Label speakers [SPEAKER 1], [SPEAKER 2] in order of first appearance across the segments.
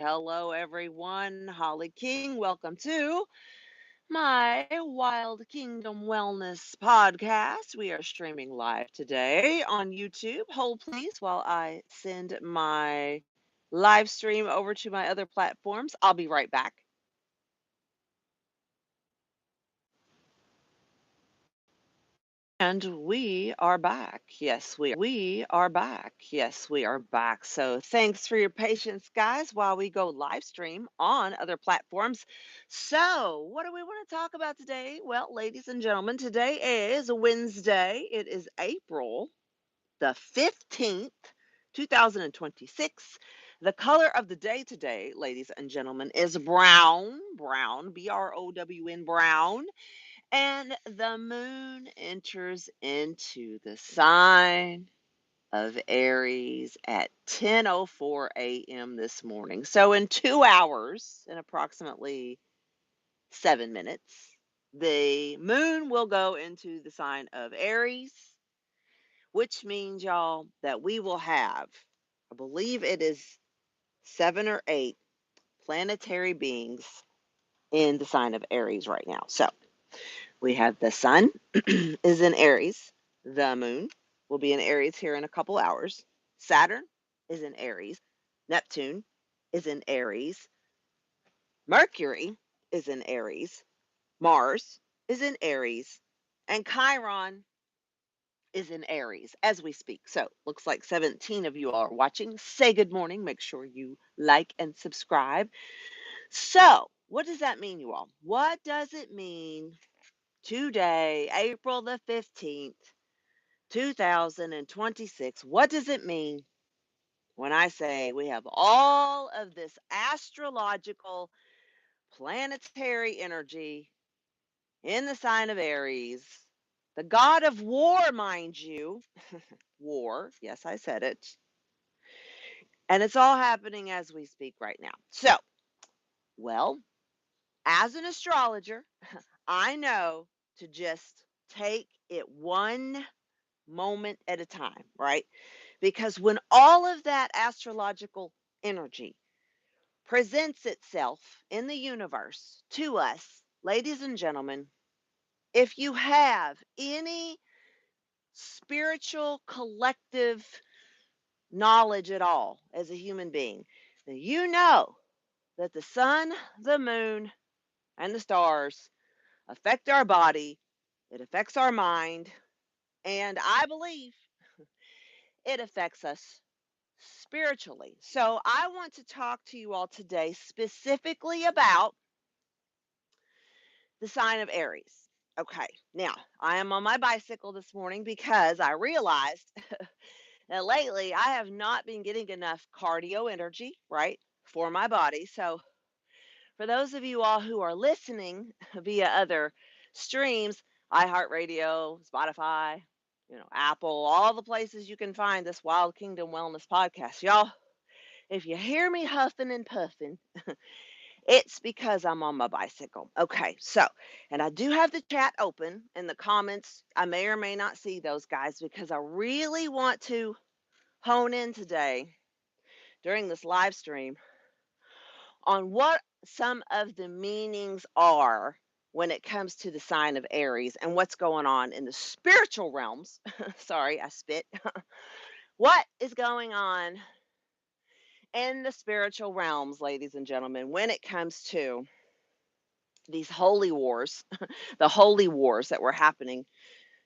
[SPEAKER 1] Hello, everyone. Holly King. Welcome to my Wild Kingdom Wellness podcast. We are streaming live today on YouTube. Hold please while I send my live stream over to my other platforms. I'll be right back. And we are back. Yes, we are back. Yes, we are back. So thanks for your patience, guys, while we go live stream on other platforms. So, what do we want to talk about today? Well, ladies and gentlemen, today is Wednesday. It is April the 15th, 2026. The color of the day today, ladies and gentlemen, is brown, BROWN, brown. And the moon enters into the sign of Aries at 10:04 a.m. this morning. So in 2 hours, in approximately 7 minutes, the moon will go into the sign of Aries, which means y'all that we will have, I believe it is 7 or 8 planetary beings in the sign of Aries right now. So we have the sun is in Aries. The moon will be in Aries here in a couple hours. Saturn is in Aries. Neptune is in Aries. Mercury is in Aries. Mars is in Aries. And Chiron is in Aries as we speak. So looks like 17 of you are watching. Say good morning. Make sure you like and subscribe. So what does that mean, you all? What does it mean today, April the 15th, 2026? What does it mean when I say we have all of this astrological planetary energy in the sign of Aries? The god of war, mind you. War. Yes, I said it. And it's all happening as we speak right now. So, well, as an astrologer, I know to just take it one moment at a time, right? Because when all of that astrological energy presents itself in the universe to us, ladies and gentlemen, if you have any spiritual collective knowledge at all as a human being, then you know that the sun, the moon, and the stars affect our body, it affects our mind, and I believe it affects us spiritually. So I want to talk to you all today specifically about the sign of Aries. Okay, now I am on my bicycle this morning because I realized that lately I have not been getting enough cardio energy, right, for my body. So for those of you all who are listening via other streams, iHeartRadio, Spotify, Apple, all the places you can find this Wild Kingdom Wellness podcast, y'all, if you hear me huffing and puffing, it's because I'm on my bicycle. Okay, so, and I do have the chat open in the comments. I may or may not see those, guys, because I really want to hone in today during this live stream on what some of the meanings are when it comes to the sign of Aries and what's going on in the spiritual realms. Sorry, I spit. What is going on in the spiritual realms, ladies and gentlemen, when it comes to these holy wars, the holy wars that were happening,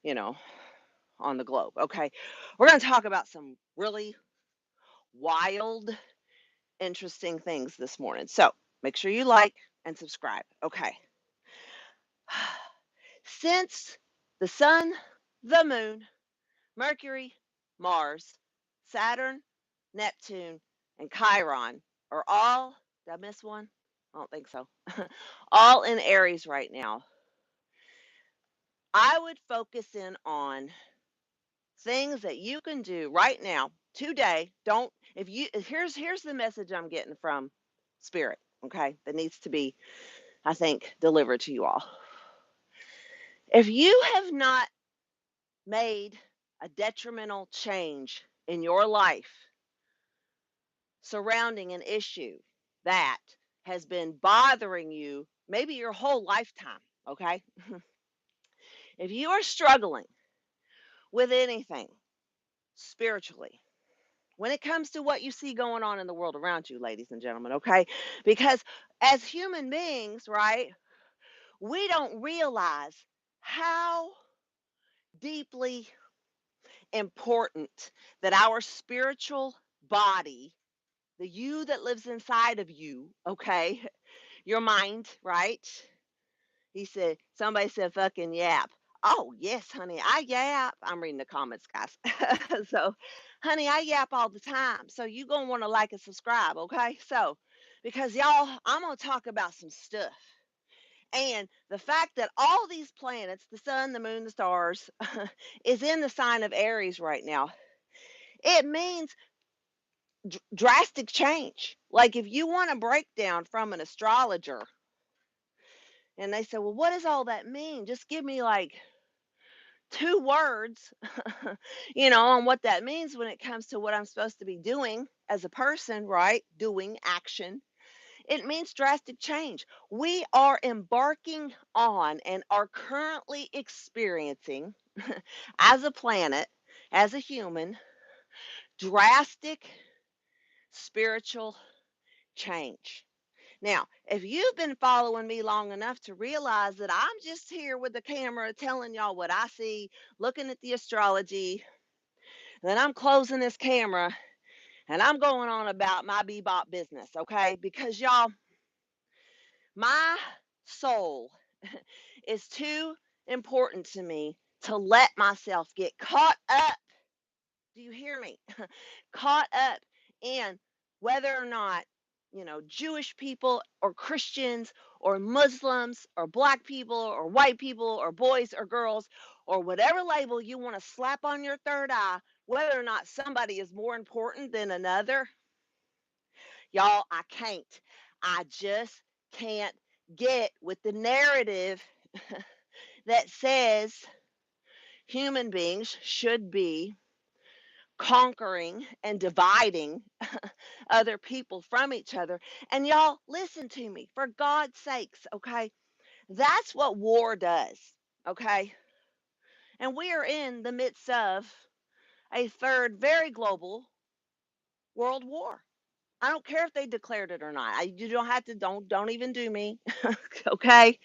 [SPEAKER 1] you know, on the globe. Okay. We're going to talk about some really wild, interesting things this morning. So make sure you like and subscribe. Okay. Since the sun, the moon, Mercury, Mars, Saturn, Neptune, and Chiron are all, did I miss one? I don't think so. All in Aries right now. I would focus in on things that you can do right now, today. Don't, if you, here's the message I'm getting from spirit, okay, that needs to be, I think, delivered to you all. If you have not made a detrimental change in your life surrounding an issue, that has been bothering you maybe your whole lifetime, okay? If you are struggling with anything spiritually, when it comes to what you see going on in the world around you, ladies and gentlemen, okay? Because as human beings, right, we don't realize how deeply important that our spiritual body, the you that lives inside of you, okay, your mind, right? He said, somebody said fucking yap. Oh, yes, honey, I yap. I'm reading the comments, guys. So, honey, I yap all the time. So, you going to want to like and subscribe, okay? So, because y'all, I'm going to talk about some stuff. And the fact that all these planets, the sun, the moon, the stars, is in the sign of Aries right now, it means drastic change. Like if you want a breakdown from an astrologer and they say, well, what does all that mean? Just give me like two words, on what that means when it comes to what I'm supposed to be doing as a person, right? Doing action. It means drastic change. We are embarking on and are currently experiencing, as a planet, as a human, drastic spiritual change. Now, if you've been following me long enough to realize that I'm just here with the camera telling y'all what I see, looking at the astrology, then I'm closing this camera and I'm going on about my bebop business, okay? Because y'all, my soul is too important to me to let myself get caught up. Do you hear me? Caught up in whether or not, Jewish people or Christians or Muslims or black people or white people or boys or girls or whatever label you want to slap on your third eye, whether or not somebody is more important than another. Y'all, I can't. I just can't get with the narrative that says human beings should be conquering and dividing other people from each other. And y'all, listen to me, for God's sakes, okay? That's what war does, okay? And we are in the midst of a third, very global world war. I don't care if they declared it or not. You don't have to. Don't even do me, okay?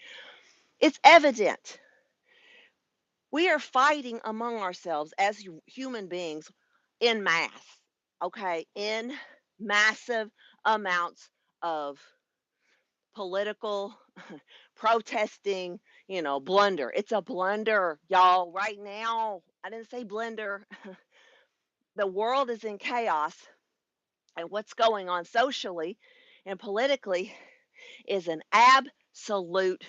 [SPEAKER 1] It's evident. We are fighting among ourselves as human beings in mass, okay? In massive amounts of political protesting, blunder. It's a blunder, y'all. Right now, I didn't say blender. The world is in chaos, and what's going on socially and politically is an absolute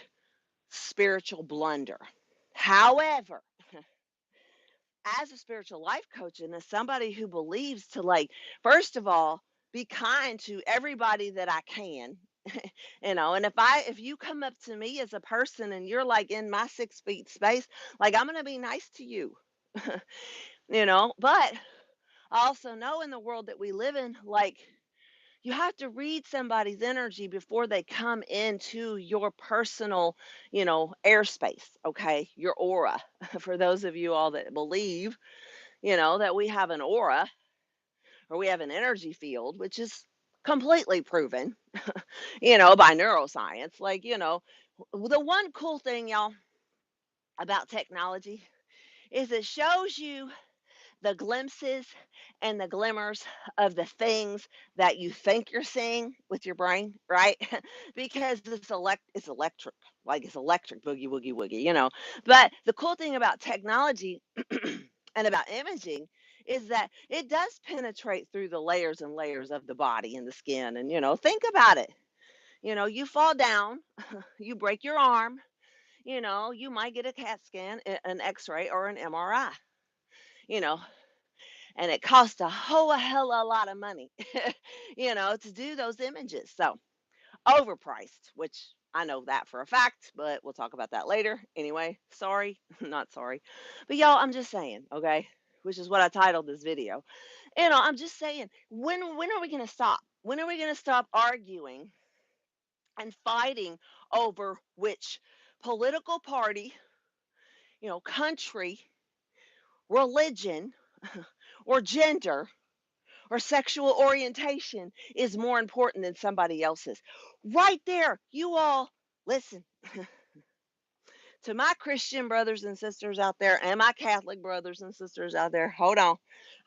[SPEAKER 1] spiritual blunder. However, as a spiritual life coach and as somebody who believes to, like, first of all, be kind to everybody that I can, and if you come up to me as a person and you're like in my 6 feet space, like, I'm gonna be nice to you. But I also know in the world that we live in, like, you have to read somebody's energy before they come into your personal, airspace, okay? Your aura. For those of you all that believe, that we have an aura or we have an energy field, which is completely proven, by neuroscience. Like, the one cool thing, y'all, about technology is it shows you the glimpses and the glimmers of the things that you think you're seeing with your brain, right? Because it's electric, like it's electric boogie woogie woogie, But the cool thing about technology and about imaging is that it does penetrate through the layers and layers of the body and the skin. And think about it. You fall down, you break your arm, you might get a CAT scan, an X-ray, or an MRI. You know, and it costs a whole hell of a lot of money, to do those images. So overpriced, which I know that for a fact, but we'll talk about that later. Anyway, sorry, not sorry. But y'all, I'm just saying, okay? Which is what I titled this video. I'm just saying, when are we gonna stop? When are we going to stop arguing and fighting over which political party, country, religion, or gender or sexual orientation is more important than somebody else's? Right there, you all listen to my Christian brothers and sisters out there and my Catholic brothers and sisters out there. Hold on.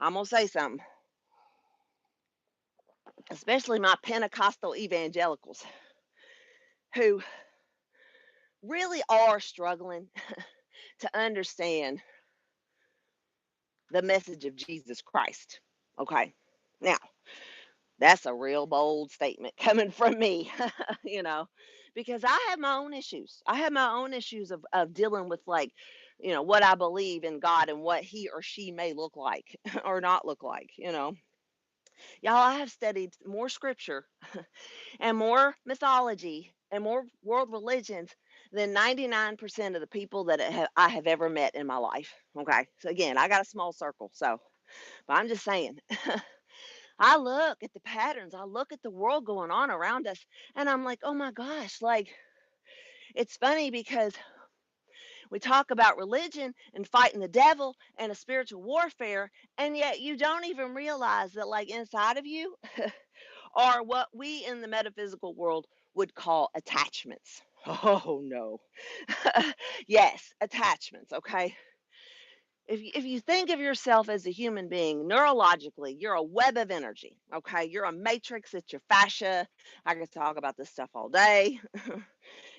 [SPEAKER 1] I'm going to say something, especially my Pentecostal evangelicals who really are struggling to understand the message of Jesus Christ. Okay. Now, that's a real bold statement coming from me, you know, because I have my own issues. I have my own issues of dealing with, like, what I believe in God and what he or she may look like or not look like, Y'all, I have studied more scripture and more mythology and more world religions than 99% of the people that I have ever met in my life. Okay. So again, I got a small circle. So, but I'm just saying, I look at the patterns, I look at the world going on around us, and I'm like, oh my gosh, like, it's funny because we talk about religion and fighting the devil and a spiritual warfare, and yet you don't even realize that, like, inside of you are what we in the metaphysical world would call attachments. Oh no. Yes, attachments, okay? If you think of yourself as a human being neurologically, you're a web of energy, okay? You're a matrix, it's your fascia. I could talk about this stuff all day,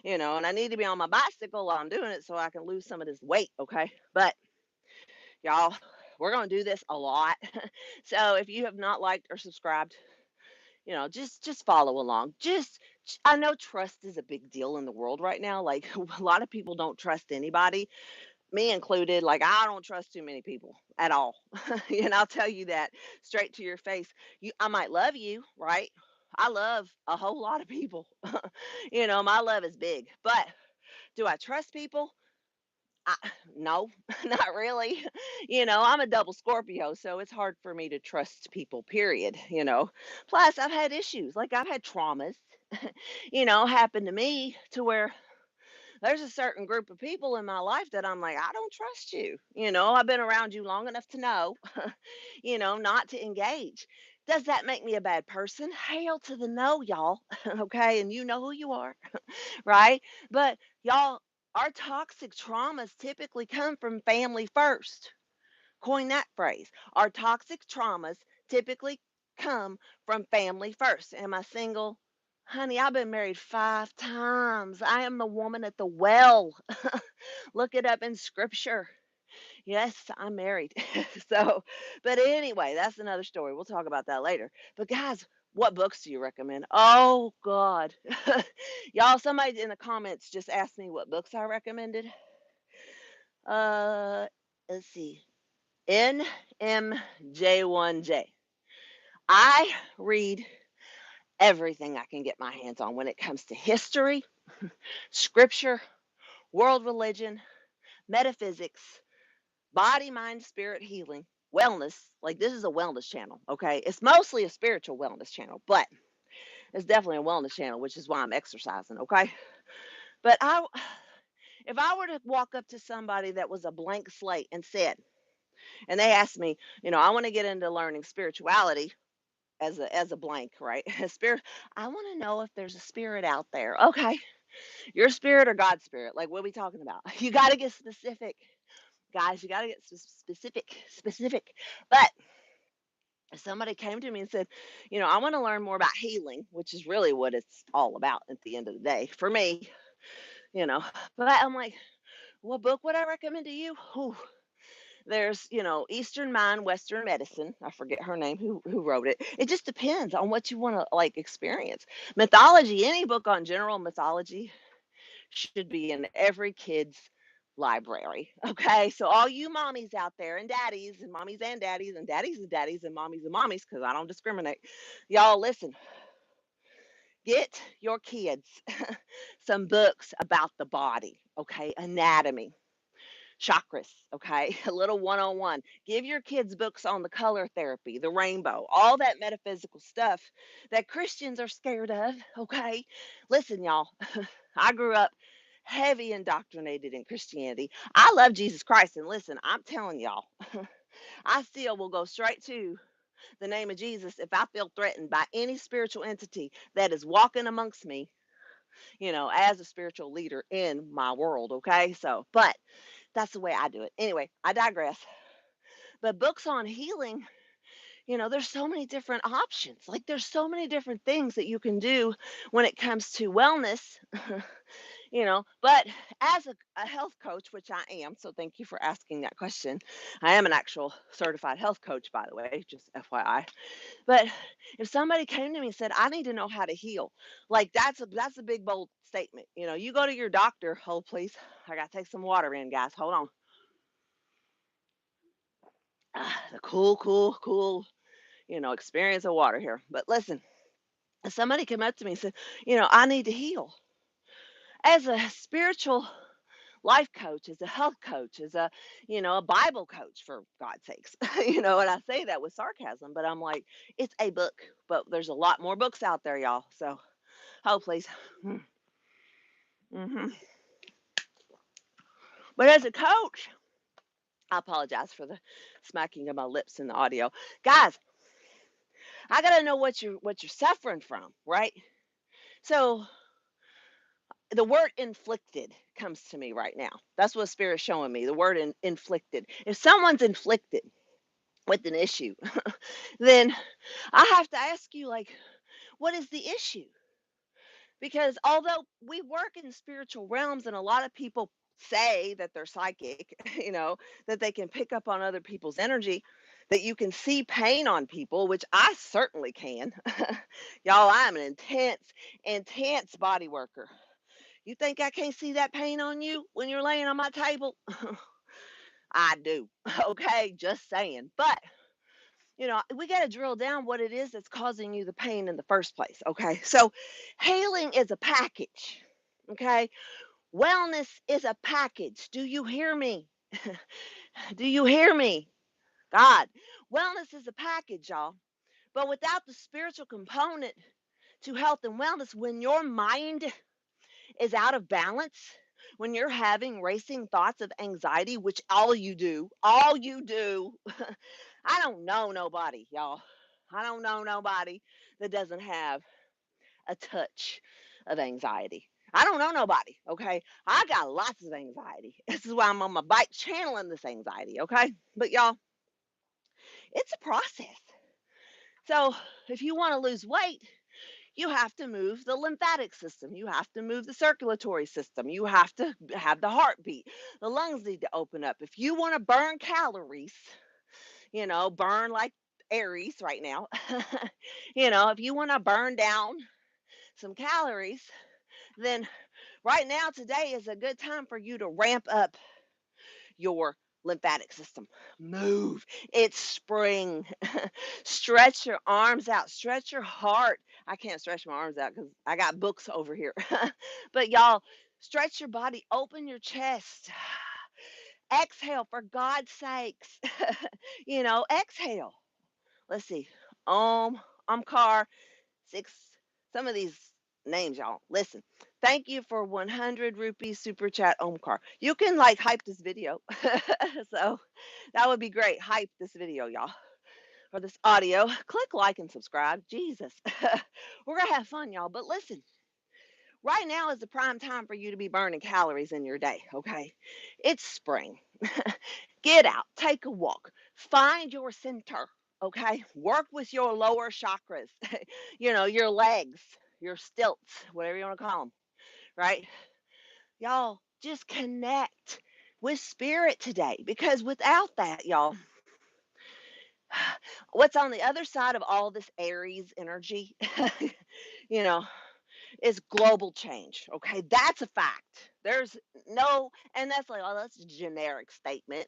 [SPEAKER 1] and I need to be on my bicycle while I'm doing it so I can lose some of this weight, okay? But y'all, we're going to do this a lot. So if you have not liked or subscribed, just follow along. I know trust is a big deal in the world right now. Like, a lot of people don't trust anybody, me included. Like, I don't trust too many people at all. And I'll tell you that straight to your face. I might love you, right? I love a whole lot of people. My love is big. But do I trust people? I, no, not really. I'm a double Scorpio, so it's hard for me to trust people, period. Plus, I've had issues. Like, I've had traumas, happen to me to where there's a certain group of people in my life that I'm like, I don't trust you. I've been around you long enough to know, not to engage. Does that make me a bad person? Hail to the no, y'all. Okay. And you know who you are, right? But y'all, our toxic traumas typically come from family first. Coin that phrase. Our toxic traumas typically come from family first. Am I single? Honey, I've been married 5 times. I am the woman at the well. Look it up in scripture. Yes, I'm married. So, but anyway, that's another story. We'll talk about that later. But guys, what books do you recommend? Oh God. Y'all, somebody in the comments just asked me what books I recommended. Uh let's see. NMJ1J. I read everything I can get my hands on when it comes to history, scripture, world religion, metaphysics, body, mind, spirit healing, wellness. Like, this is a wellness channel, okay? It's mostly a spiritual wellness channel, but it's definitely a wellness channel, which is why I'm exercising, okay? But if I were to walk up to somebody that was a blank slate and they asked me, I want to get into learning spirituality as a blank, right? Spirit. I want to know if there's a spirit out there. Okay, your spirit or God's spirit? Like, what are we talking about? You got to get specific, guys. You got to get specific. But if somebody came to me and said, I want to learn more about healing, which is really what it's all about at the end of the day for me, you know. But I'm like, what book would I recommend to you? Whew. There's, Eastern Mind, Western Medicine. I forget her name who wrote it. It just depends on what you want to, like, experience. Mythology, any book on general mythology should be in every kid's library. Okay. So all you mommies out there and daddies and mommies and daddies and daddies and daddies and mommies, because I don't discriminate. Y'all listen, get your kids some books about the body, okay? Anatomy, chakras, okay? A little one-on-one. Give your kids books on the color therapy, the rainbow, all that metaphysical stuff that Christians are scared of, okay? Listen, y'all, I grew up heavy indoctrinated in Christianity. I love Jesus Christ, and listen, I'm telling y'all, I still will go straight to the name of Jesus if I feel threatened by any spiritual entity that is walking amongst me, as a spiritual leader in my world, okay? So, but that's the way I do it. Anyway, I digress. But books on healing, there's so many different options. Like there's so many different things that you can do when it comes to wellness, but as a health coach, which I am, so thank you for asking that question. I am an actual certified health coach, by the way, just FYI. But if somebody came to me and said, I need to know how to heal, like that's a big bold statement. You go to your doctor, hold please. I gotta take some water in, guys. Hold on. The cool, experience of water here. But listen, if somebody came up to me and said, I need to heal. As a spiritual life coach, as a health coach, as a Bible coach, for God's sakes, and I say that with sarcasm, but I'm like, it's a book, but there's a lot more books out there, y'all. So, hopefully, hmm but as a coach, I apologize for the smacking of my lips in the audio, guys. I gotta know what you're suffering from, right? So the word inflicted comes to me right now. That's what Spirit's showing me. The word inflicted. If someone's inflicted with an issue, then I have to ask you, like, what is the issue? Because although we work in spiritual realms and a lot of people say that they're psychic, that they can pick up on other people's energy, that you can see pain on people, which I certainly can. Y'all, I'm an intense body worker. You think I can't see that pain on you when you're laying on my table? I do. Okay, just saying. But we got to drill down what it is that's causing you the pain in the first place. Okay. So healing is a package. Okay. Wellness is a package. Do you hear me? Do you hear me? God, wellness is a package, y'all. But without the spiritual component to health and wellness, when your mind is out of balance, when you're having racing thoughts of anxiety, which all you do, I don't know nobody, y'all. I don't know nobody that doesn't have a touch of anxiety. I don't know nobody, okay? I got lots of anxiety. This is why I'm on my bike channeling this anxiety, okay? But y'all, it's a process. So if you want to lose weight, you have to move the lymphatic system. You have to move the circulatory system. You have to have the heartbeat. The lungs need to open up. If you want to burn calories, burn like Aries right now. If you want to burn down some calories, then right now, today is a good time for you to ramp up your lymphatic system. Move. It's spring. Stretch your arms out. Stretch your heart. I can't stretch my arms out because I got books over here. But y'all, stretch your body. Open your chest. Exhale for God's sakes. Exhale. Let's see. Omkar, six, some of these names, y'all. Listen. Thank you for 100 rupees super chat, Omkar. You can like hype this video. So that would be great. Hype this video, y'all. Or this audio. Click like and subscribe. Jesus. We're going to have fun, y'all. But listen, right now is the prime time for you to be burning calories in your day, okay? It's spring. Get out, take a walk, find your center, okay? Work with your lower chakras, your legs, your stilts, whatever you want to call them, right? Y'all, just connect with spirit today because without that, y'all, what's on the other side of all this Aries energy, you know, is global change. Okay, that's a fact. There's no, and that's like, oh, that's a generic statement.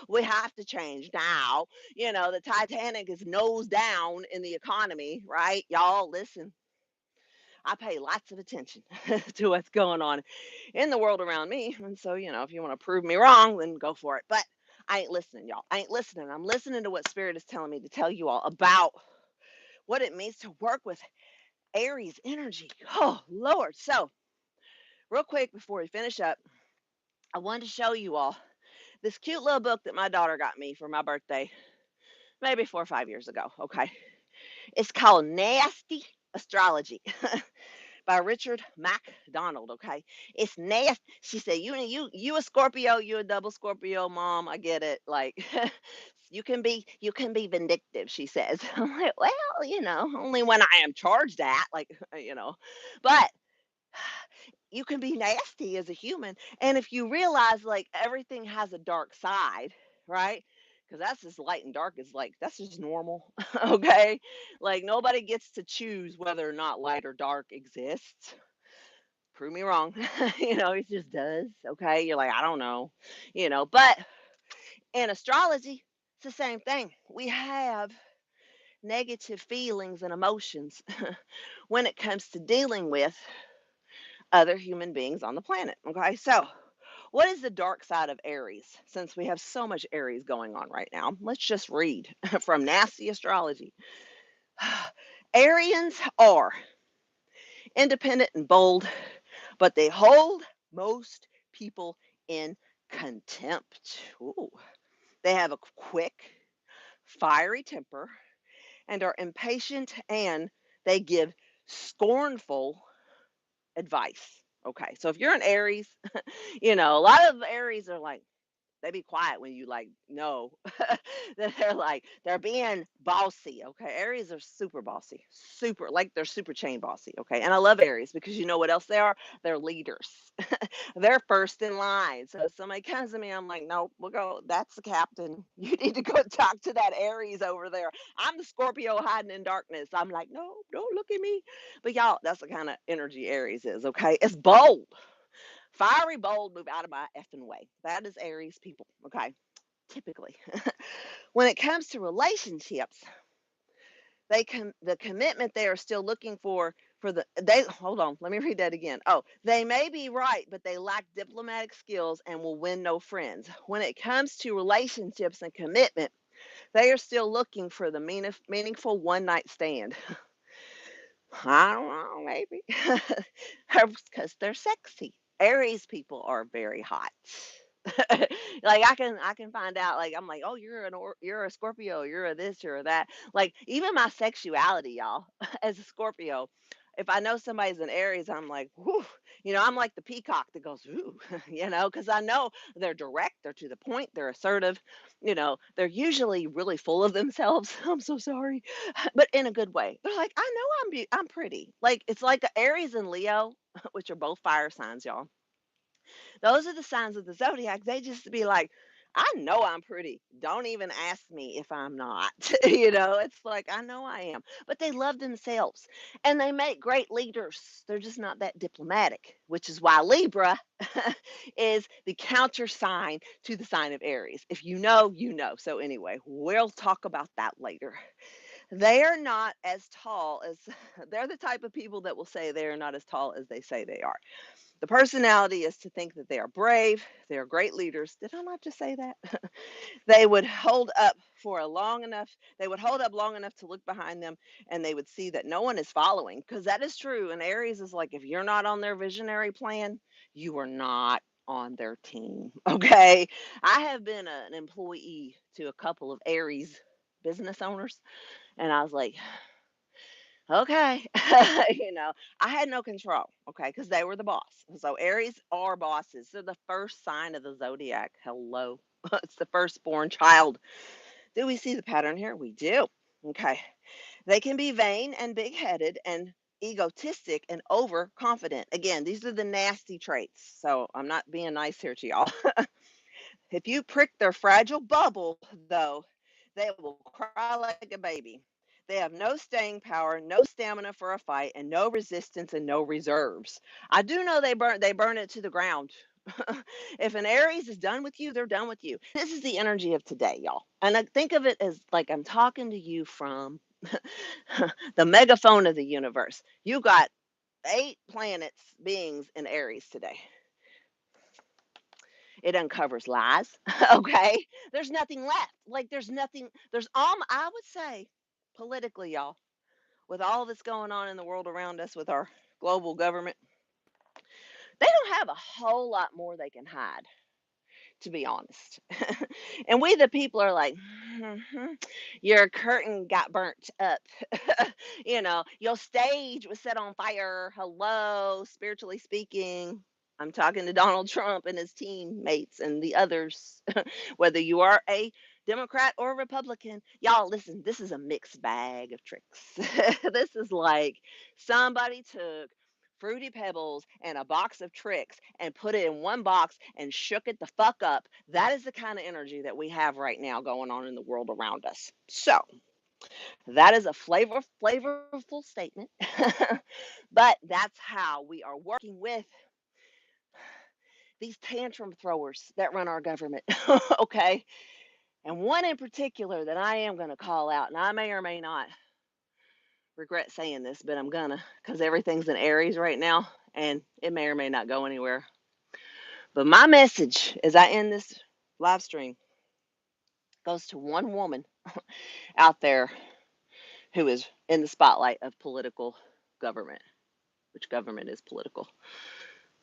[SPEAKER 1] We have to change now. The Titanic is nose down in the economy, right? Y'all, listen. I pay lots of attention to what's going on in the world around me. And so, if you want to prove me wrong, then go for it. But I ain't listening, y'all. I ain't listening. I'm listening to what Spirit is telling me to tell you all about what it means to work with Aries energy. Oh, Lord. So, real quick before we finish up, I wanted to show you all this cute little book that my daughter got me for my birthday, maybe 4 or 5 years ago. Okay. It's called Nasty Astrology by Richard MacDonald. Okay. It's nasty. She said, you a Scorpio, you a double Scorpio mom. I get it. Like you can be vindictive, she says. I'm like, well, only when I am charged at, like, but you can be nasty as a human. And if you realize, like, everything has a dark side, right? Because that's just light and dark is like, that's just normal. Okay. Like, nobody gets to choose whether or not light or dark exists. Prove me wrong. It just does. Okay. You're like, I don't know, but in astrology, it's the same thing. We have negative feelings and emotions when it comes to dealing with other human beings on the planet. Okay, so what is the dark side of Aries? Since we have so much Aries going on right now, let's just read from Nasty Astrology. Arians are independent and bold, but they hold most people in contempt. Ooh. They have a quick, fiery temper and are impatient, and they give scornful advice. Okay. So if you're an Aries, a lot of Aries are like, they be quiet when you like know that they're being bossy. Okay. Aries are super bossy, super like they're super chain bossy. Okay. And I love Aries because you know what else they are? They're leaders. They're first in line. So if somebody comes to me, I'm like, no, we'll go. That's the captain. You need to go talk to that Aries over there. I'm the Scorpio hiding in darkness. I'm like, no, don't look at me. But y'all, that's the kind of energy Aries is. Okay. It's bold. Fiery, bold, move out of my effing way. That is Aries people, okay? Typically. When it comes to relationships, the commitment they are still looking for they hold on, let me read that again. Oh, they may be right, but they lack diplomatic skills and will win no friends. When it comes to relationships and commitment, they are still looking for the meaningful one night stand. I don't know, maybe. Because they're sexy. Aries people are very hot. Like I can find out, like, I'm like, oh, you're a Scorpio, you're a this, you're a that. Like, even my sexuality, y'all, as a Scorpio, if I know somebody's an Aries, I'm like, whoo, I'm like the peacock that goes, ooh, because I know they're direct, they're to the point, they're assertive, they're usually really full of themselves. I'm so sorry, but in a good way. They're like, I know I'm pretty. Like, it's like Aries and Leo, which are both fire signs, y'all. Those are the signs of the zodiac. They just be like, I know I'm pretty. Don't even ask me if I'm not. It's like, I know I am. But they love themselves and they make great leaders. They're just not that diplomatic, which is why Libra is the counter sign to the sign of Aries. If you know, you know. So, anyway, we'll talk about that later. They are not as tall as, they're the type of people that will say they are not as tall as they say they are. The personality is to think that they are brave, they are great leaders. Did I not just say that? They would hold up for a long enough, they would hold up long enough to look behind them and they would see that no one is following. Because that is true. And Aries is like, if you're not on their visionary plan, you are not on their team. Okay. I have been an employee to a couple of Aries business owners, and I was like, okay. I had no control, okay, because they were the boss. So Aries are bosses. They're the first sign of the zodiac. Hello. It's the firstborn child. Do we see the pattern here? We do. Okay. They can be vain and big headed and egotistic and overconfident. Again, these are the nasty traits. So I'm not being nice here to y'all. If you prick their fragile bubble, though, they will cry like a baby. They have no staying power, no stamina for a fight, and no resistance and no reserves. I do know they burn it to the ground. If an Aries is done with you, they're done with you. This is the energy of today, y'all. And I think of it as like I'm talking to you from the megaphone of the universe. You got 8 planets beings in Aries today. It uncovers lies. Okay, there's nothing left. Like there's nothing. There's I would say politically, y'all, with all that's going on in the world around us with our global government, they don't have a whole lot more they can hide, to be honest. And we, the people, are like, your curtain got burnt up. Your stage was set on fire. Hello, spiritually speaking. I'm talking to Donald Trump and his teammates and the others, whether you are a Democrat or Republican. Y'all, listen, this is a mixed bag of tricks. This is like somebody took Fruity Pebbles and a box of tricks and put it in one box and shook it the fuck up. That is the kind of energy that we have right now going on in the world around us. So, that is a flavorful statement. But that's how we are working with these tantrum throwers that run our government. Okay. And one in particular that I am going to call out, and I may or may not regret saying this, but I'm gonna, because everything's in Aries right now and it may or may not go anywhere. But my message as I end this live stream goes to one woman out there who is in the spotlight of political government, which government is political.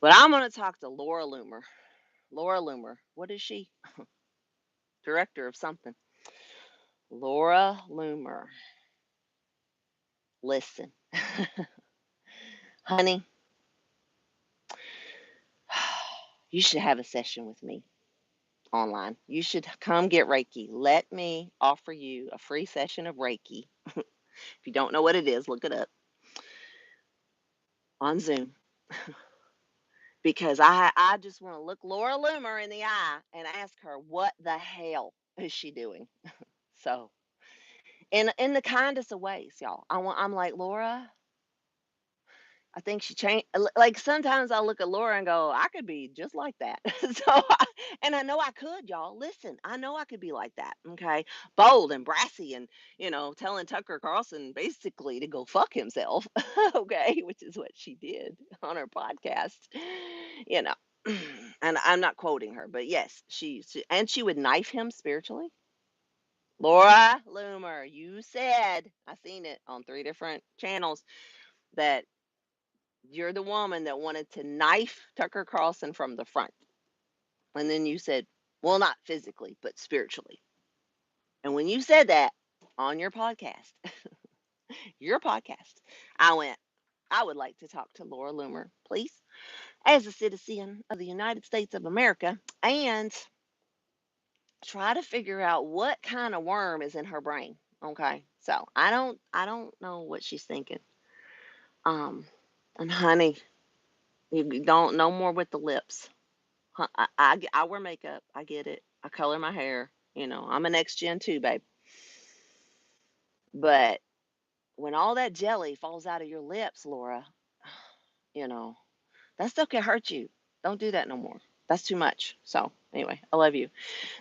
[SPEAKER 1] But I'm going to talk to Laura Loomer. Laura Loomer, what is she? Director of something. Laura Loomer. Listen, honey, you should have a session with me online. You should come get Reiki. Let me offer you a free session of Reiki. If you don't know what it is, look it up on Zoom. Because I just want to look Laura Loomer in the eye and ask her what the hell is she doing. So, in the kindest of ways, y'all. I'm like, Laura, I think she changed. Like sometimes I look at Laura and go, I could be just like that. And I know I could, y'all. Listen, I know I could be like that. Okay, bold and brassy, and telling Tucker Carlson basically to go fuck himself. Okay, which is what she did on her podcast. You know, and I'm not quoting her, but yes, she would knife him spiritually. Laura Loomer, you said, I seen it on 3 different channels, that you're the woman that wanted to knife Tucker Carlson from the front. And then you said, well, not physically, but spiritually. And when you said that on your podcast, I went, I would like to talk to Laura Loomer, please, as a citizen of the United States of America, and try to figure out what kind of worm is in her brain. Okay. So I don't know what she's thinking. Um, and honey, you don't, no more with the lips. I wear makeup. I get it. I color my hair. I'm a next gen too, babe. But when all that jelly falls out of your lips, Laura, you know, that stuff can hurt you. Don't do that no more. That's too much. So, anyway, I love you.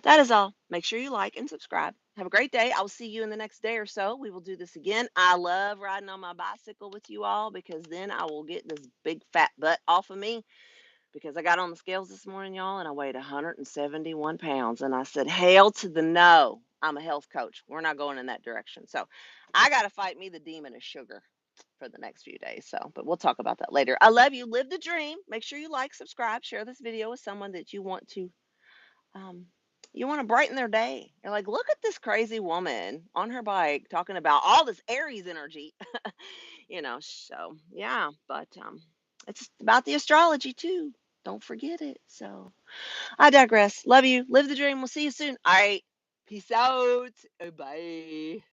[SPEAKER 1] That is all. Make sure you like and subscribe. Have a great day. I will see you in the next day or so. We will do this again. I love riding on my bicycle with you all because then I will get this big fat butt off of me, because I got on the scales this morning, y'all, and I weighed 171 pounds. And I said, hail to the no. I'm a health coach. We're not going in that direction. So I got to fight me the demon of sugar for the next few days. So, but we'll talk about that later. I love you. Live the dream. Make sure you like, subscribe, share this video with someone that um, you want to brighten their day. You're like, look at this crazy woman on her bike talking about all this Aries energy. So yeah, but it's about the astrology too. Don't forget it. So I digress. Love you. Live the dream. We'll see you soon. All right. Peace out. Bye.